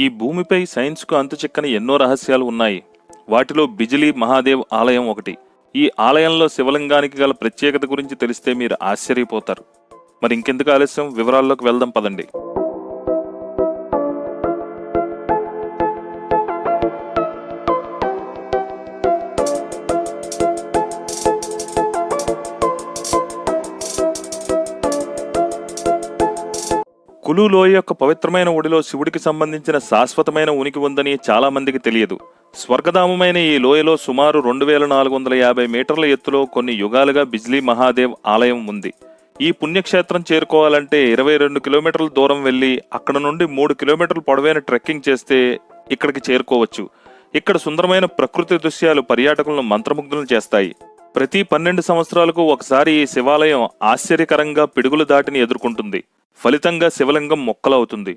ఈ భూమిపై సైన్స్కు అంతుచిక్కని ఎన్నో రహస్యాలు ఉన్నాయి. వాటిలో బిజిలీ మహాదేవ్ ఆలయం ఒకటి. ఈ ఆలయంలో శివలింగానికి గల ప్రత్యేకత గురించి తెలిస్తే మీరు ఆశ్చర్యపోతారు. మరి ఇంకెందుకు ఆలస్యం, వివరాల్లోకి వెళ్దాం పదండి. కులు లోయ యొక్క పవిత్రమైన ఒడిలో శివుడికి సంబంధించిన శాశ్వతమైన ఉనికి ఉందని చాలా మందికి తెలియదు. స్వర్గధామమైన ఈ లోయలో సుమారు 2450 మీటర్ల ఎత్తులో కొన్ని యుగాలుగా బిజ్లీ మహాదేవ్ ఆలయం ఉంది. ఈ పుణ్యక్షేత్రం చేరుకోవాలంటే 22 కిలోమీటర్ల దూరం వెళ్లి అక్కడ నుండి 3 కిలోమీటర్ల పొడవైన ట్రెక్కింగ్ చేస్తే ఇక్కడికి చేరుకోవచ్చు. ఇక్కడ సుందరమైన ప్రకృతి దృశ్యాలు పర్యాటకులను మంత్రముగ్ధులను చేస్తాయి. ప్రతి 12 సంవత్సరాలకు ఒకసారి ఈ శివాలయం ఆశ్చర్యకరంగా పిడుగుల దాటిని ఎదుర్కొంటుంది. ఫలితంగా శివలింగం మొక్కలవుతుంది.